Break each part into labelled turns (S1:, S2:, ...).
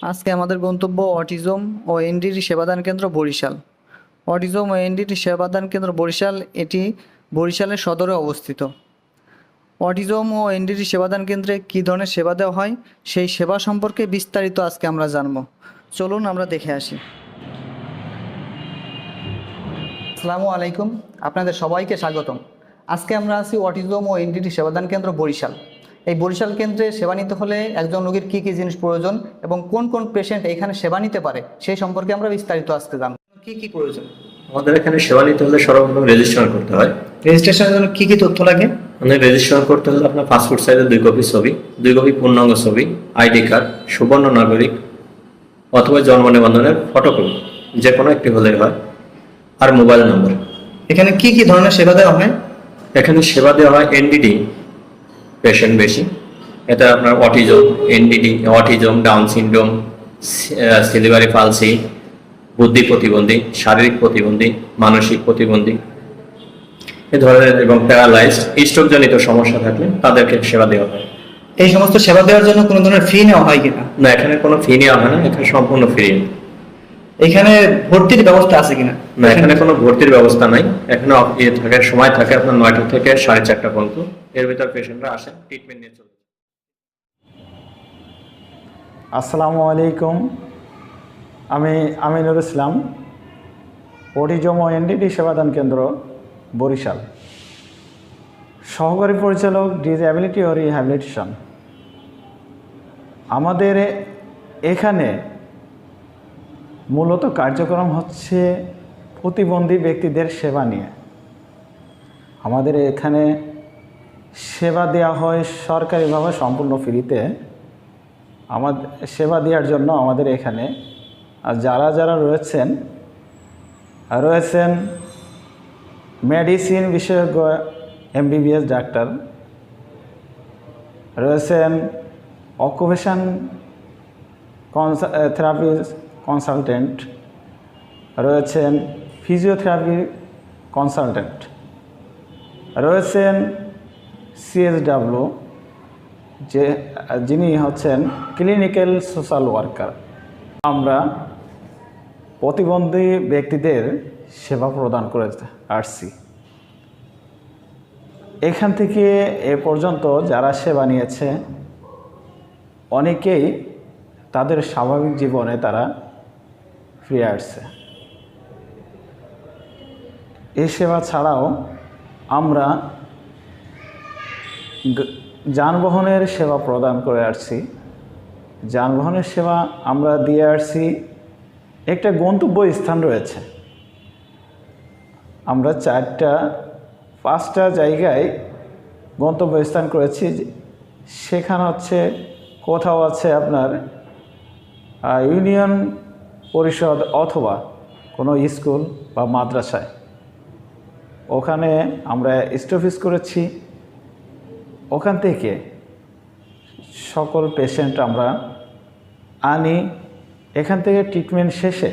S1: আজকে আমাদের গন্তব্য অটিজম ও এনডিডি সেবাদান কেন্দ্র বরিশাল। অটিজম ও এনডিডি সেবাদান কেন্দ্র বরিশাল, এটি বরিশালের সদরে অবস্থিত। অটিজম ও এনডিডি সেবাদান কেন্দ্রে কী ধরনের সেবা দেওয়া হয় সেই সেবা সম্পর্কে বিস্তারিত আজকে আমরা জানব। চলুন আমরা দেখে আসি। আসসালামু আলাইকুম, আপনাদের সবাইকে স্বাগতম। আজকে আমরা আছি অটিজম ও এনডিডি সেবাদান কেন্দ্র বরিশাল। এই বরিশাল কেন্দ্রে সেবা নিতে হলে একজন রোগীর কী কী জিনিস প্রয়োজন এবং কোন কোন পেশেন্ট এখানে সেবা নিতে পারে সেই সম্পর্কে আমরা বিস্তারিত আজকে জানব। কী কী প্রয়োজন?
S2: আমাদের এখানে সেবা নিতে হলে সর্বপ্রথম রেজিস্ট্রেশন করতে হয়।
S1: রেজিস্ট্রেশনের জন্য কী কী তথ্য লাগে?
S2: মানে রেজিস্ট্রেশন করতে হলে আপনার পাসপোর্ট সাইজের 2 কপি ছবি, 2 কপি পূর্ণাঙ্গ ছবি, আইডি কার্ড, সুবর্ণ নাগরিক অথবা জন্ম নিবন্ধনের ফটোকপি, যে কোনো একটি হলেই হয়, আর মোবাইল নম্বর।
S1: এখানে কী কী ধরনের সেবা দেওয়া হয়?
S2: এখানে সেবা দেওয়া হয় এনডিডি পেশেন্ট বেশি। এটা আপনার autism, NDD, autism, down syndrome, cerebral palsy, বুদ্ধি প্রতিবন্ধী, শারীরিক প্রতিবন্ধী, মানসিক প্রতিবন্ধী এ ধরনের এবং প্যারালাইজড, স্ট্রোকজনিত সমস্যা থাকলে তাদেরকে সেবা দেওয়া হয়।
S1: এই সমস্ত সেবা দেওয়ার জন্য কোনো ধরনের ফি নেওয়া হয় কিনা?
S2: না, এখানে কোনো ফি নেওয়া হয় না, এখানে সম্পূর্ণ ফ্রি।
S1: এখানে ভর্তির ব্যবস্থা আছে কিনা?
S2: না, এখানে কোনো ভর্তির ব্যবস্থা নাই। এখানে সময় থাকে আপনার 9টা থেকে 4:30 পর্যন্ত। এর ভিতর পেশেন্টরা আসেন, ট্রিটমেন্ট নিয়ে চলে।
S3: আসসালামু আলাইকুম, আমি আমিনুর ইসলাম, অটিজম ও এনডিডি সেবাদান কেন্দ্র বরিশাল, সহকারী পরিচালক, ডিসএবিলিটি ও রিহ্যাবিলিটেশন। আমাদের এখানে মূলত কার্যক্রম হচ্ছে প্রতিবন্ধী ব্যক্তিদের সেবা নিয়ে। আমাদের এখানে সেবা দেওয়া হয় সরকারিভাবে সম্পূর্ণ ফ্রিতে। আমাদের সেবা দেওয়ার জন্য আমাদের এখানে যারা রয়েছেন মেডিসিন বিশেষজ্ঞ এমবিবিএস ডাক্তার, রয়েছেন অকুপেশন থেরাপি কনসালটেন্ট, রয়েছেন ফিজিওথেরাপি কনসালটেন্ট, রয়েছেন সিএসডব্লিউ যিনি হচ্ছেন ক্লিনিক্যাল সোশ্যাল ওয়ার্কার। আমরা প্রতিবন্ধী ব্যক্তিদের সেবা প্রদান করে আসছি। এখান থেকে এ পর্যন্ত যারা সেবা নিয়েছে অনেকেই তাদের স্বাভাবিক জীবনে তারা ফিরে আসছে। এই সেবা ছাড়াও আমরা যানবাহনের সেবা প্রদান করে আসছি। যানবাহনের সেবা আমরা দিয়ে আসছি। একটা গন্তব্য স্থান রয়েছে, আমরা 4-5টা জায়গায় গন্তব্য স্থান করেছি। সেখানে হচ্ছে কোথাও আছে আপনার ইউনিয়ন পরিষদ অথবা কোনো স্কুল বা মাদ্রাসায়, ওখানে আমরা স্টপেজ করেছি। ওখান থেকে সকল পেশেন্ট আমরা আনি, এখান থেকে ট্রিটমেন্ট শেষে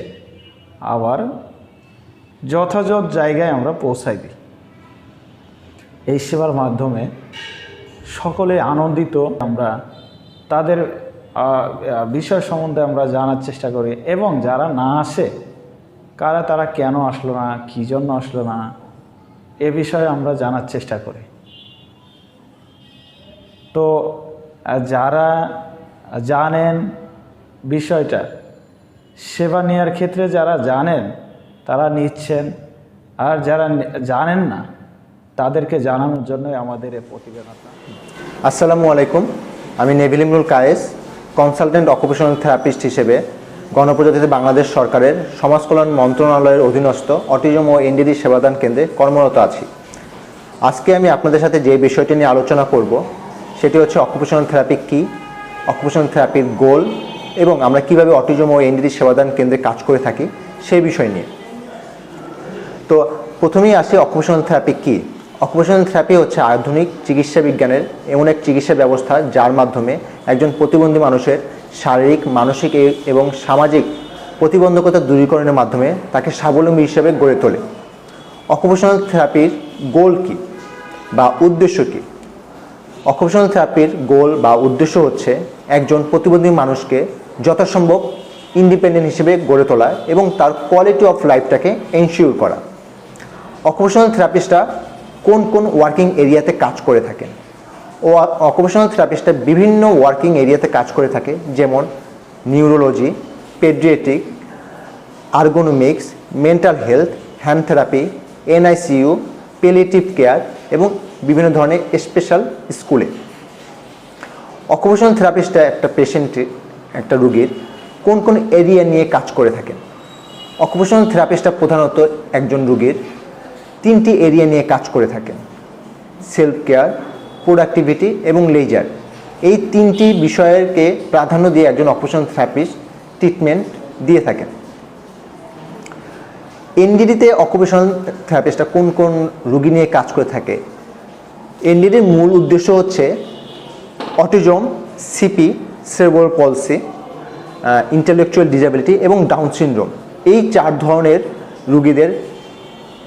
S3: আবার যথাযথ জায়গায় আমরা পৌঁছাই দিই। এই সেবার মাধ্যমে সকলে আনন্দিত। আমরা তাদের বিষয় সম্বন্ধে আমরা জানার চেষ্টা করি এবং যারা না আসে তারা কেন আসলো না, কী জন্য আসলো না, এ বিষয়ে আমরা জানার চেষ্টা করি। তো যারা জানেন বিষয়টা, সেবা নেওয়ার ক্ষেত্রে যারা জানেন তারা নিচ্ছেন, আর যারা জানেন না তাদেরকে জানানোর জন্যই আমাদের এই প্রতিবেদনটা।
S4: আসসালামু আলাইকুম, আমি Nevil Imrul Kayes, consultant occupational therapist হিসেবে গণপ্রজাতন্ত্রী বাংলাদেশ সরকারের সমাজ কল্যাণ মন্ত্রণালয়ের অধীনস্থ অটিজম ও এনডিডি সেবাদান কেন্দ্রে কর্মরত আছি। আজকে আমি আপনাদের সাথে যে বিষয়টি নিয়ে আলোচনা করব সেটি হচ্ছে অকুপেশনাল থেরাপি কী, অকুপেশনাল থেরাপির গোল এবং আমরা কিভাবে অটিজম ও এনডিডি সেবাদান কেন্দ্রে কাজ করে থাকি সেই বিষয় নিয়ে। তো প্রথমেই আসি অকুপেশনাল থেরাপি কী। অকুপেশনাল থেরাপি হচ্ছে আধুনিক চিকিৎসা বিজ্ঞানের এমন এক চিকিৎসা ব্যবস্থা যার মাধ্যমে একজন প্রতিবন্ধী মানুষের শারীরিক, মানসিক এবং সামাজিক প্রতিবন্ধকতা দূরীকরণের মাধ্যমে তাকে স্বাবলম্বী হিসেবে গড়ে তোলে। অকুপেশনাল থেরাপির গোল কী বা উদ্দেশ্য কী? অকুপেশনাল থেরাপির গোল বা উদ্দেশ্য হচ্ছে একজন প্রতিবন্ধী মানুষকে যথাসম্ভব ইন্ডিপেন্ডেন্ট হিসেবে গড়ে তোলা এবং তার কোয়ালিটি অফ লাইফটাকে এনশিওর করা। অকুপেশনাল থেরাপিস্টরা কোন কোন ওয়ার্কিং এরিয়াতে কাজ করে থাকেন? অকুপেশনাল থেরাপিস্টরা বিভিন্ন ওয়ার্কিং এরিয়াতে কাজ করে থাকে, যেমন neurology, paediatric, ergonomics, mental health, hand therapy, NICU, palliative care এবং বিভিন্ন ধরনের স্পেশাল স্কুলে। অকুপেশনাল থেরাপিস্টরা একটা রোগীর কোন কোন এরিয়া নিয়ে কাজ করে থাকেন? অকুপেশনাল থেরাপিস্টরা প্রধানত একজন রোগীর 3টি এরিয়া নিয়ে কাজ করে থাকেন: সেলফ কেয়ার, প্রোডাক্টিভিটি এবং লেজার। এই 3টি বিষয়কে প্রাধান্য দিয়ে একজন অকুপেশনাল থেরাপিস্ট ট্রিটমেন্ট দিয়ে থাকেন। এনডিডিতে অকুপেশনাল থেরাপিস্টরা কোন কোন রোগী নিয়ে কাজ করে থাকে? এনডিডির মূল উদ্দেশ্য হচ্ছে autism, CP, cerebral পলসি, intellectual disability এবং ডাউন সিনড্রোম। এই 4 ধরনের রোগীদের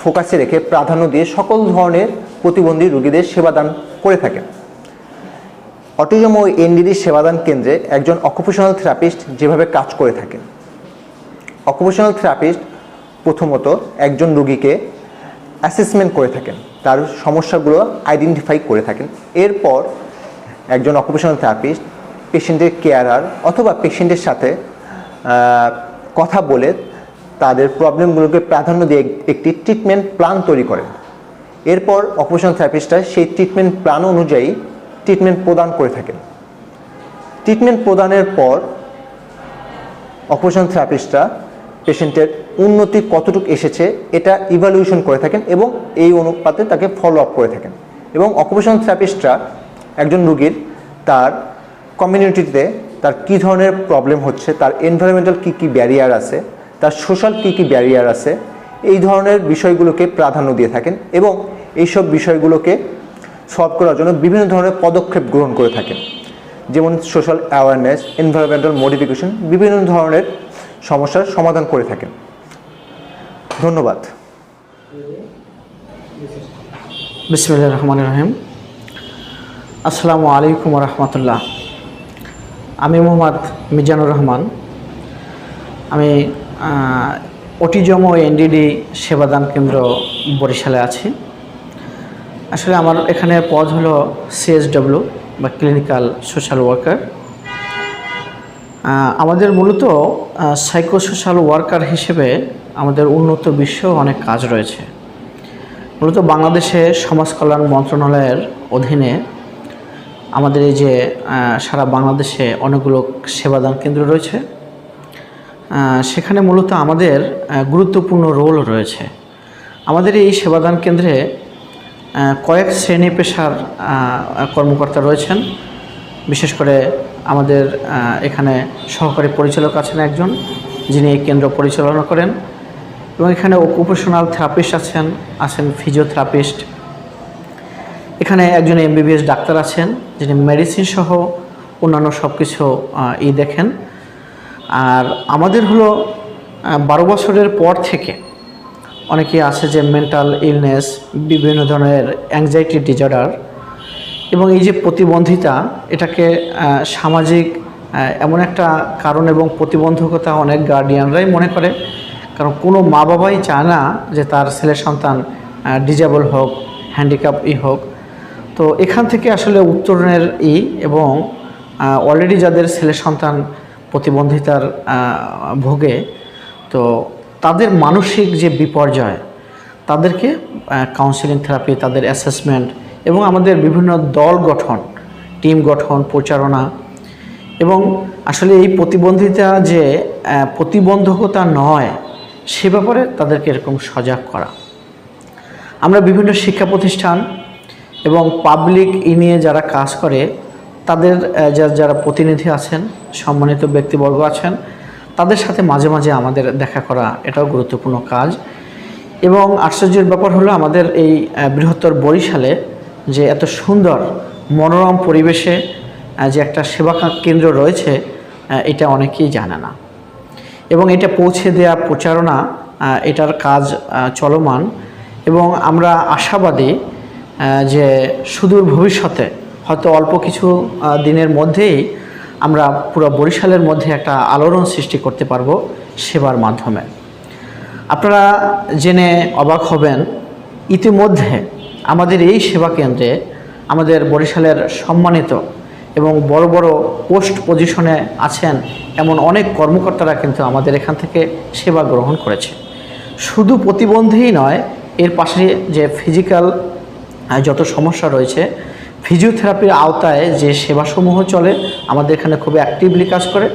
S4: ফোকাসে রেখে প্রাধান্য দিয়ে সকল ধরনের প্রতিবন্ধী রোগীদের সেবাদান করে থাকেন। অটিজম ও এনডিডি সেবাদান কেন্দ্রে একজন অকুপেশনাল থেরাপিস্ট যেভাবে কাজ করে থাকেন: অকুপেশনাল থেরাপিস্ট প্রথমত একজন রোগীকে অ্যাসেসমেন্ট করে থাকেন, তার সমস্যাগুলো আইডেন্টিফাই করে থাকেন। এরপর একজন অকুপেশনাল থেরাপিস্ট পেশেন্টের কেয়ারার অথবা পেশেন্টের সাথে কথা বলে তাদের প্রবলেমগুলোকে প্রাধান্য দিয়ে একটি ট্রিটমেন্ট প্ল্যান তৈরি করেন। এরপর অকুপেশনাল থেরাপিস্টরা সেই ট্রিটমেন্ট প্ল্যান অনুযায়ী ট্রিটমেন্ট প্রদান করে থাকেন। ট্রিটমেন্ট প্রদানের পর অকুপেশনাল থেরাপিস্টরা পেশেন্টের উন্নতি কতটুকু এসেছে এটা ইভ্যালুয়েশন করে থাকেন এবং এই অনুপাতে তাকে ফলো আপ করে থাকেন। এবং অকুপেশনাল থেরাপিস্টরা একজন রোগীর তার কমিউনিটিতে তার কী ধরনের প্রবলেম হচ্ছে, তার এনভায়রনমেন্টাল কী কী ব্যারিয়ার আছে, তার সোশ্যাল কী কী ব্যারিয়ার আছে, এই ধরনের বিষয়গুলোকে প্রাধান্য দিয়ে থাকেন এবং এইসব বিষয়গুলোকে সলভ করার জন্য বিভিন্ন ধরনের পদক্ষেপ গ্রহণ করে থাকেন, যেমন সোশ্যাল অ্যাওয়ারনেস, এনভায়রনমেন্টাল মডিফিকেশন, বিভিন্ন ধরনের সমস্যার সমাধান করে থাকেন। ধন্যবাদ।
S5: বিসমিল্লাহির রহমানির রহিম। আসসালামু আলাইকুম রহমতুল্লাহ। আমি মোহাম্মদ মিজানুর রহমান। আমি অটিজম ও এনডিডি সেবাদান কেন্দ্র বরিশালে আছি। আসলে আমার এখানে পদ হলো CSW বা ক্লিনিক্যাল সোশ্যাল ওয়ার্কার। আমাদের মূলত সাইকোসোশ্যাল ওয়ার্কার হিসেবে আমাদের উন্নত বিশ্বেও অনেক কাজ রয়েছে। মূলত বাংলাদেশে সমাজ কল্যাণ মন্ত্রণালয়ের অধীনে আমাদের এই যে সারা বাংলাদেশে অনেকগুলো সেবাদান কেন্দ্র রয়েছে, সেখানে মূলত আমাদের গুরুত্বপূর্ণ রোল রয়েছে। আমাদের এই সেবাদান কেন্দ্রে কয়েক শ্রেণী পেশার কর্মকর্তা রয়েছেন। বিশেষ করে আমাদের এখানে সহকারী পরিচালক আছেন একজন, যিনি এই কেন্দ্র পরিচালনা করেন, এবং এখানে অকুপেশনাল থেরাপিস্ট আছেন ফিজিওথেরাপিস্ট। এখানে একজন MBBS ডাক্তার আছেন, যিনি মেডিসিন সহ অন্যান্য সব কিছু দেখেন। আর আমাদের হলো 12 বছরের পর থেকে অনেকেই আছে যে মেন্টাল ইলনেস, বিভিন্ন ধরনের অ্যাংজাইটি ডিসঅর্ডার এবং এই যে প্রতিবন্ধিতা, এটাকে সামাজিক এমন একটা কারণ এবং প্রতিবন্ধকতা অনেক গার্ডিয়ানরাই মনে করে, কারণ কোনো মা বাবাই চায় না যে তার ছেলে সন্তান ডিজেবল হোক, হ্যান্ডিক্যাপ হোক। তো এখান থেকে আসলে উত্তরণের এবং অলরেডি যাদের ছেলে সন্তান প্রতিবন্ধিতার ভোগে, তো তাদের মানসিক যে বিপর্যয়, তাদেরকে কাউন্সেলিং থেরাপি, তাদের অ্যাসেসমেন্ট এবং আমাদের বিভিন্ন দল গঠন, টিম গঠন, প্রচারণা এবং আসলে এই প্রতিবন্ধিতা যে প্রতিবন্ধকতা নয় সে ব্যাপারে তাদেরকে এরকম সজাগ করা। আমরা বিভিন্ন শিক্ষা প্রতিষ্ঠান এবং পাবলিক নিয়ে যারা কাজ করে তাদের যারা প্রতিনিধি আছেন, সম্মানিত ব্যক্তিবর্গ আছেন, তাদের সাথে মাঝে মাঝে আমাদের দেখা করা, এটাও গুরুত্বপূর্ণ কাজ। এবং আশ্চর্যের ব্যাপার হলো আমাদের এই বৃহত্তর বরিশালে যে এত সুন্দর মনোরম পরিবেশে যে একটা সেবা কেন্দ্র রয়েছে, এটা অনেকেই জানে না। এবং এটা পৌঁছে দেওয়া, প্রচারণা, এটার কাজ চলমান এবং আমরা আশাবাদী যে সুদূর ভবিষ্যতে হয়তো অল্প কিছু দিনের মধ্যেই আমরা পুরো বরিশালের মধ্যে একটা আলোড়ন সৃষ্টি করতে পারবো সেবার মাধ্যমে। আপনারা জেনে অবাক হবেন, ইতিমধ্যে আমাদের এই সেবা কেন্দ্রে আমাদের বরিশালের সম্মানিত এবং বড় বড় পোস্ট পজিশনে আছেন এমন অনেক কর্মকর্তারা কিন্তু আমাদের এখান থেকে সেবা গ্রহণ করেছে। শুধু প্রতিবন্ধীই নয়, এর পাশে যে ফিজিক্যাল যত সমস্যা রয়েছে, ফিজিওথেরাপির আওতায় যে সেবাসমূহ চলে আমাদের এখানে খুব অ্যাক্টিভলি কাজ করে,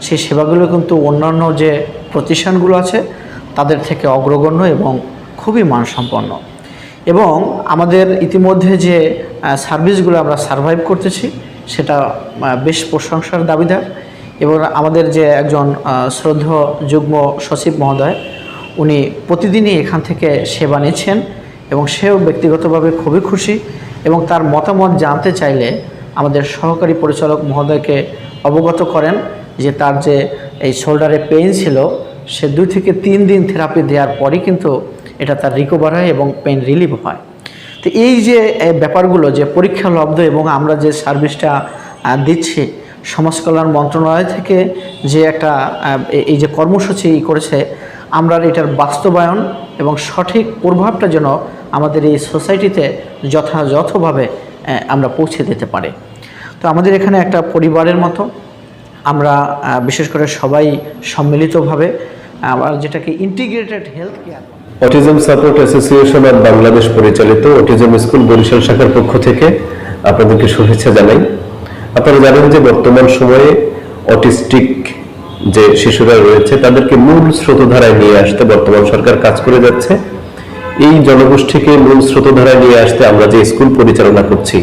S5: সেই সেবাগুলো কিন্তু অন্যান্য যে প্রতিষ্ঠানগুলো আছে তাদের থেকে অগ্রগণ্য এবং খুবই মানসম্পন্ন। এবং আমাদের ইতিমধ্যে যে সার্ভিসগুলো আমরা সার্ভাইভ করতেছি সেটা বেশ প্রশংসার দাবিদার। এবং আমাদের যে একজন শ্রদ্ধেয় যুগ্ম সচিব মহোদয়, উনি প্রতিদিনই এখান থেকে সেবা নিচ্ছেন এবং সেও ব্যক্তিগতভাবে খুবই খুশি। এবং তার মতামত জানতে চাইলে আমাদের সহকারী পরিচালক মহোদয়কে অবগত করেন যে তার যে এই শোল্ডারে পেইন ছিল, সে 2 থেকে 3 দিন থেরাপি দেওয়ার পরই কিন্তু এটা তার রিকভার হয় এবং পেইন রিলিভ হয়। তো এই যে ব্যাপারগুলো যে পরীক্ষালব্ধ এবং আমরা যে সার্ভিসটা দিচ্ছি, সমাজ কল্যাণ মন্ত্রণালয় থেকে যে একটা এই যে কর্মসূচি করেছে, আমরা এটার বাস্তবায়ন এবং সঠিক প্রভাবটা যেন আমাদের এই সোসাইটিতে যথাযথভাবে আমরা পৌঁছে দিতে পারি। তো আমাদের এখানে একটা পরিবারের মতো আমরা বিশেষ করে সবাই সম্মিলিতভাবে আমরা যেটাকে integrated health care,
S6: autism support association of Bangladesh পরিচালিত অটিজম স্কুল বরিশাল শাখার পক্ষ থেকে আপনাদেরকে শুভেচ্ছা জানাই। আপনারা জানেন যে বর্তমান সময়ে অটিস্টিক যে শিশুরা রয়েছে তাদেরকে মূল স্রোতধারায় নিয়ে আসতে বর্তমান সরকার কাজ করে যাচ্ছে। এই জনগোষ্ঠীকে মূল স্রোতধারায় নিয়ে আসতে আমরা যে স্কুল পরিচালনা করছি,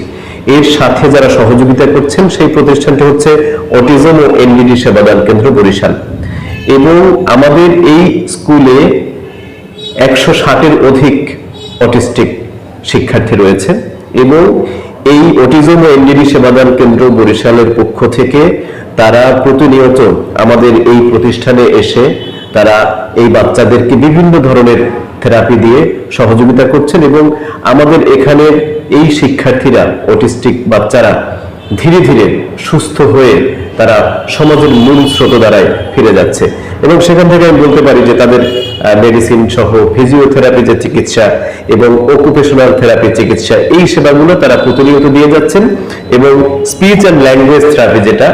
S6: এর সাথে যারা সহযোগিতা করছেন সেই প্রতিষ্ঠানটি হচ্ছে অটিজম ও এনডিডি সেবাদান কেন্দ্র বরিশাল। এবং আমাদের এই স্কুলে 160-এর অধিক অটিস্টিক শিক্ষার্থী রয়েছে এবং এই অটিজম ও এনডিডি সেবাদান কেন্দ্র বরিশালের পক্ষ থেকে তারা প্রতিনিয়ত আমাদের এই প্রতিষ্ঠানে এসে তারা এই বাচ্চাদেরকে বিভিন্ন ধরনের থেরাপি দিয়ে সহযোগিতা করছেন এবং আমাদের এখানে এই শিক্ষার্থীরা, অটিস্টিক বাচ্চারা ধীরে ধীরে সুস্থ হয়ে তারা সমাজের মূল স্রোতধারায় ফিরে যাচ্ছে। এবং সেখান থেকে আমি বলতে পারি যে তাদের মেডিসিন সহ ফিজিওথেরাপি যে চিকিৎসা এবং অকুপেশনাল থেরাপি চিকিৎসা, এই সেবাগুলো তারা প্রতিনিয়ত দিয়ে যাচ্ছেন। এবং স্পিচ অ্যান্ড ল্যাঙ্গুয়েজ থেরাপি যেটা,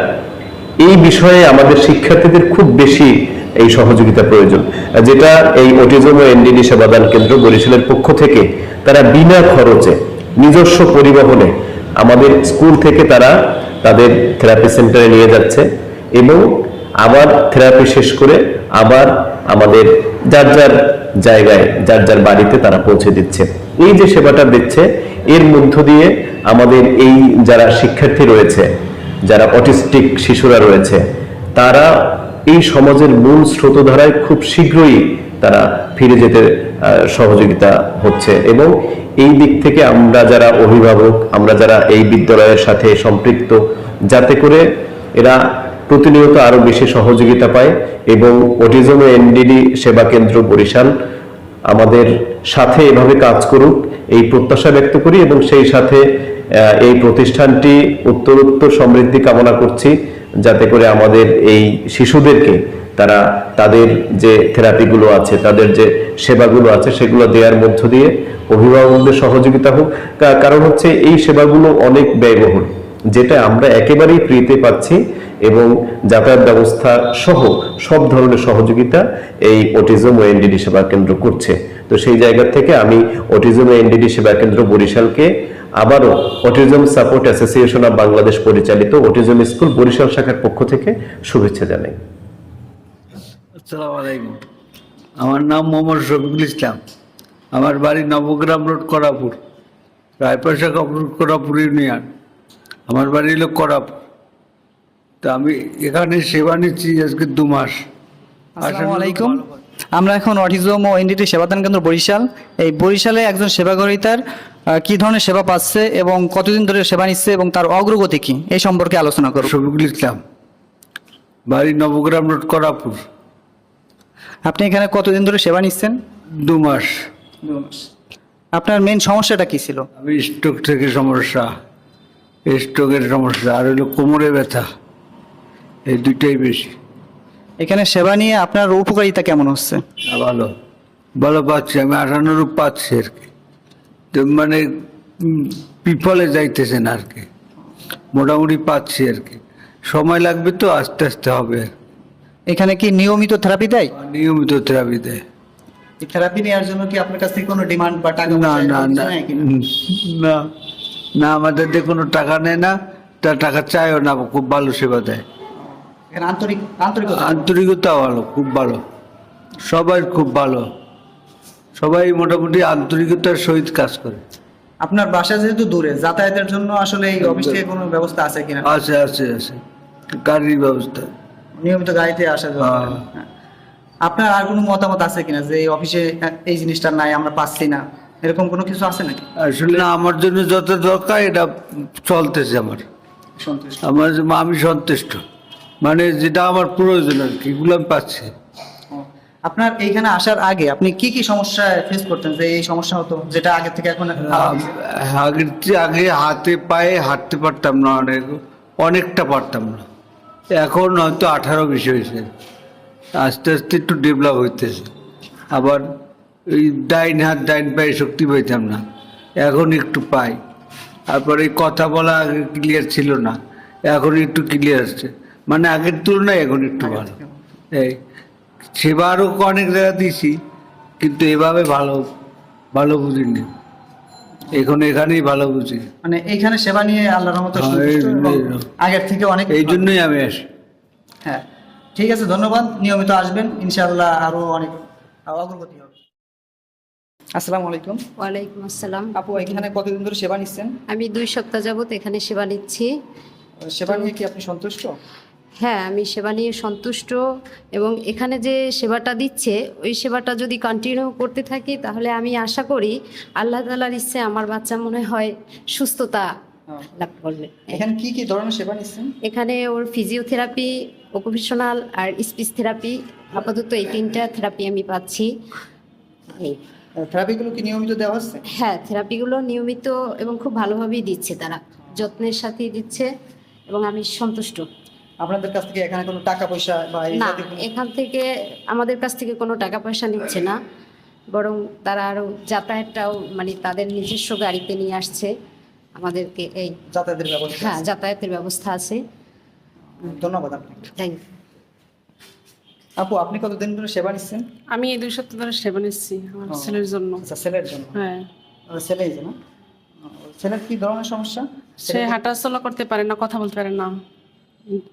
S6: এই বিষয়ে আমাদের শিক্ষার্থীদের খুব বেশি এই সহযোগিতা প্রয়োজন, যেটা এই অটিজম ও এনডিডি সেবাদান কেন্দ্র বরিশালের পক্ষ থেকে তারা বিনা খরচে নিজস্ব পরিবহনে আমাদের স্কুল থেকে তারা তাদের থেরাপি সেন্টারে নিয়ে যাচ্ছে এবং আবার থেরাপি শেষ করে আবার আমাদের যার যার জায়গায় যার যার বাড়িতে তারা পৌঁছে দিচ্ছে। এই যে সেবাটা দিচ্ছে, এর মধ্য দিয়ে আমাদের এই যারা শিক্ষার্থী রয়েছে, যারা অটিস্টিক শিশুরা রয়েছে, তারা এই সমাজের মূল স্রোতধারায় খুব শীঘ্রই তারা ফিরে যেতে সহযোগিতা হচ্ছে। এবং এই দিক থেকে আমরা যারা অভিভাবক, আমরা যারা এই বিদ্যালয়ের সাথে সম্পৃক্ত, যাতে করে এরা প্রতিনিয়ত আরো বেশি সহযোগিতা পায় এবং অটিজম ও এনডিডি সেবা কেন্দ্র বরিশাল আমাদের সাথে এভাবে কাজ করুক, এই প্রত্যাশা ব্যক্ত করি এবং সেই সাথে এই প্রতিষ্ঠানটি উত্তরোত্তর সমৃদ্ধি কামনা করছি, যাতে করে আমাদের এই শিশুদেরকে তারা তাদের যে থেরাপিগুলো আছে, তাদের যে সেবাগুলো আছে, সেগুলো দেওয়ার মধ্য দিয়ে অভিভাবকদের সহযোগিতা হোক। কারণ হচ্ছে এই সেবাগুলো অনেক ব্যয়বহুল, যেটা আমরা একেবারেই ফ্রিতে পাচ্ছি এবং যাতায়াত ব্যবস্থা সহ সব ধরনের সহযোগিতা এই অটিজম ও এনডিডি সেবা কেন্দ্র করছে। তো সেই জায়গা থেকে আমি অটিজম ও এনডিডি সেবা কেন্দ্র বরিশালকে আবারও autism support association of Bangladesh পরিচালিত অটিজম স্কুল বরিশাল শাখার পক্ষ থেকে শুভেচ্ছা জানাই।
S7: আসসালামু আলাইকুম। আমার নাম মোহাম্মদ শফিকুল ইসলাম। আমার বাড়ি নবগ্রাম রোড, করাপুর, রায়পুর শাখা করাপুর ইউনিয়ন। আমার বাড়ি হলো করাপুর। তা আমি এখানে সেবা নিচ্ছি আজকে 2 মাস।
S1: আসসালামু আলাইকুম। আমরা এখন অটিজম ও এনডিডি সেবাদান কেন্দ্র বরিশাল, এই বরিশালে একজন সেবাগ্রহীতার কি ধরনের সেবা পাচ্ছে এবং কতদিন ধরে সেবা নিচ্ছে এবং তার অগ্রগতি কি, এই সম্পর্কে আলোচনা করব।
S7: শফিকুল ইসলাম, বাড়ি নবগ্রাম রোড, করাপুর।
S1: আপনি এখানে কতদিন ধরে সেবা নিচ্ছেন?
S7: 2 মাস।
S1: আপনার মেন সমস্যাটা কি ছিল?
S7: আমি স্ট্রোকের সমস্যা আর হলো কোমরে ব্যথা। এই দুইটাই বেশি।
S1: এখানে সেবা নিয়ে আপনার উপকারিতা কেমন হচ্ছে?
S7: ভালো ভালো পাচ্ছি, আমি আশানুরূপ পাচ্ছি আর কি। তো মানে বিফলে যাইতেছে না আর কি, মোটামুটি পাচ্ছি আর কি। সময় লাগবে তো, আস্তে আস্তে হবে।
S1: এখানে কি নিয়মিত থেরাপি দেয়?
S7: নিয়মিত থেরাপি দেয়।
S1: এই থেরাপি নেওয়ার জন্য কি আপনার কাছ থেকে কোনো ডিমান্ড বা টাকা
S7: না
S1: পয়সা
S7: না
S1: এরকম কিছু
S7: না
S1: নেয় কিনা?
S7: না না, আমাদের দিয়ে কোনো টাকা নেয় না, তার টাকা চায়ও না, খুব ভালো সেবা দেয়।
S1: এখানে আন্তরিকতা
S7: আন্তরিকতা ভালো, খুব ভালো, সবাই খুব ভালো, সবাই মোটামুটি আন্তরিকতার সহিত কাজ করে।
S1: আপনার বাসা যেহেতু দূরে, যাতায়াতের জন্য আসলে এই অফিস থেকে কোনো ব্যবস্থা আছে কিনা?
S7: আছে আছে আছে, গাড়ির ব্যবস্থা।
S1: নিয়মিত গাড়িতে আসা যাওয়া
S7: হ্যাঁ।
S1: করেন? হ্যাঁ। আপনার আর কোনো মতামত আছে কিনা যে এই অফিসে এই জিনিসটা নাই, আমরা পাচ্ছি না, এরকম কোনো কিছু আছে নাকি?
S7: আসলে না, আমার জন্য যত দরকার এটা চলতেছে আমার,
S1: সন্তুষ্ট?
S7: আমি সন্তুষ্ট, মানে যেটা আমার প্রয়োজন আর কি, এগুলো আমি পাচ্ছি।
S1: ও, আপনার এইখানে আসার আগে আপনি কি কি সমস্যা ফেস করতেন, যে এই সমস্যা হতো যেটা আগে থেকে এখন
S7: আগের চেয়ে আগে হাতে পায়ে হাঁটতে পারতাম না, অনেকটা পারতাম না। এখন হয়তো 18-20 হয়েছে, আস্তে আস্তে একটু ডেভেলপ হইতেছে। আবার ওই ডাইন হাত ডাইন পায়ে শক্তি পাইতাম না, এখন একটু পাই। তারপরে এই কথা বলা আগে ক্লিয়ার ছিল না, এখন একটু ক্লিয়ার আসছে, মানে আগের তুলনায় এখন একটু ভালো। এই সেবা আরও অনেক জায়গা দিয়েছি, কিন্তু এভাবে ভালো ভালো বুঝিনি, এখন এখানেই ভালো বুঝি।
S1: মানে এইখানে সেবা নিয়ে আল্লাহর রহমতে
S7: হ্যাঁ,
S1: সন্তুষ্ট এবং
S7: এই-
S1: আগের থেকে অনেক
S7: এই জন্যই আমি আসি।
S1: হ্যাঁ, ঠিক আছে, ধন্যবাদ। নিয়মিত আসবেন, ইনশাআল্লাহ আরো অনেক অগ্রগতি হবে। আসসালামু আলাইকুম।
S8: ওয়ালাইকুম আসসালাম।
S1: আপু, এখানে কতদিন ধরে সেবা নিচ্ছেন?
S8: আমি 2 সপ্তাহ যাবত এখানে সেবা নিচ্ছি।
S1: সেবা নিয়ে কি আপনি সন্তুষ্ট?
S8: হ্যাঁ, আমি সেবা নিয়ে সন্তুষ্ট, এবং এখানে যে সেবাটা দিচ্ছে ওই সেবাটা যদি কন্টিনিউ করতে থাকি তাহলে আমি আশা করি আল্লাহ তাআলার ইচ্ছে আমার বাচ্চা মনে হয় সুস্থতা লাভ করবে।
S1: এখানে কি কি ধরনের সেবা নিচ্ছেন?
S8: এখানে ওর ফিজিওথেরাপি, অকুপেশনাল আর স্পিচ থেরাপি, আপাতত এই 3টা থেরাপি আমি পাচ্ছি। এই
S1: থেরাপিগুলো কি নিয়মিত দেওয়া হচ্ছে?
S8: হ্যাঁ, থেরাপিগুলো নিয়মিত এবং খুব ভালোভাবেই দিচ্ছে, তারা যত্নের সাথেই দিচ্ছে এবং আমি সন্তুষ্ট।
S1: আপনাদের কাছ থেকে এখানে কোনো টাকা পয়সা বা এই
S8: না,
S1: জাতীয় কোনো-
S8: এখান থেকে আমাদের কাছ থেকে কোনো টাকা পয়সা নিচ্ছে না, বরং তারা আরও যাতায়াতটাও মানে তাদের নিজস্ব গাড়িতে নিয়ে আসছে আমাদেরকে। এই
S1: যাতায়াতের ব্যবস্থা
S8: হ্যাঁ,
S1: আছে?
S8: যাতায়াতের ব্যবস্থা আছে।
S1: ধন্যবাদ আপনাকে।
S8: Thank you.
S1: আপু, আপনি কতদিন ধরে সেবা নিচ্ছেন?
S9: আমি এই 2 সপ্তাহ ধরে সেবা নিচ্ছি আমার
S1: ও,
S9: ছেলের জন্য।
S1: আচ্ছা, ছেলের জন্য?
S9: হ্যাঁ,
S1: ছেলে এই যে না? ছেলের কি ধরনের সমস্যা?
S9: সে হাঁটাচলা করতে পারে না, কথা বলতে পারে না।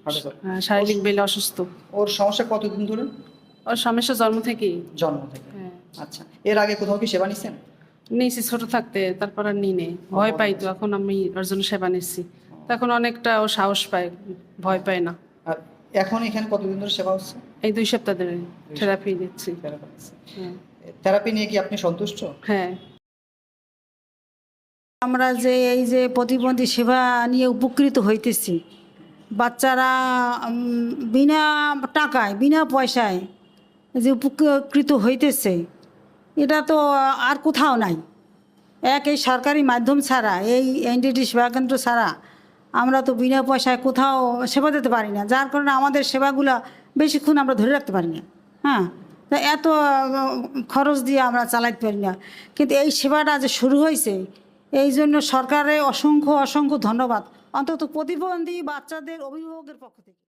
S1: হাঁটাচলা।
S9: হ্যাঁ, শারীরিক বেলে অসুস্থ।
S1: ওর সমস্যা কতদিন ধরে?
S9: ওর সমস্যা জন্ম থেকেই।
S1: জন্ম থেকে?
S9: হ্যাঁ,
S1: আচ্ছা, এর আগে কোথাও কি সেবা নিছেন?
S9: নিয়েছি ছোট থাকতে, তারপর আর নিই নেই, ভয় পাই তো। এখন আমি ওর জন্য সেবা নিচ্ছি, তখন অনেকটা ও সাহস পায়, ভয় পায় না।
S1: আর এখন এখানে কতদিন ধরে সেবা হচ্ছে?
S9: এই 2 সপ্তাহ ধরে থেরাপি দিচ্ছি। হ্যাঁ।
S1: থেরাপি নিয়ে কি আপনি সন্তুষ্ট?
S9: হ্যাঁ,
S10: আমরা যে এই যে প্রতিবন্ধী সেবা নিয়ে উপকৃত হইতেছি, বাচ্চারা বিনা টাকায় বিনা পয়সায় যে উপকৃত হইতেছে, এটা তো আর কোথাও নাই। এই সরকারি মাধ্যম ছাড়া, এই এনডিটি সেবা কেন্দ্র ছাড়া আমরা তো বিনা পয়সায় কোথাও সেবা দিতে পারি না, যার কারণে আমাদের সেবাগুলো বেশিক্ষণ আমরা ধরে রাখতে পারি না। হ্যাঁ, তা এত খরচ দিয়ে আমরা চালাইতে পারি না, কিন্তু এই সেবাটা যে শুরু হয়েছে এই জন্য সরকারের অসংখ্য অসংখ্য ধন্যবাদ, অন্তত প্রতিবন্ধী বাচ্চাদের অভিভাবকের পক্ষ থেকে।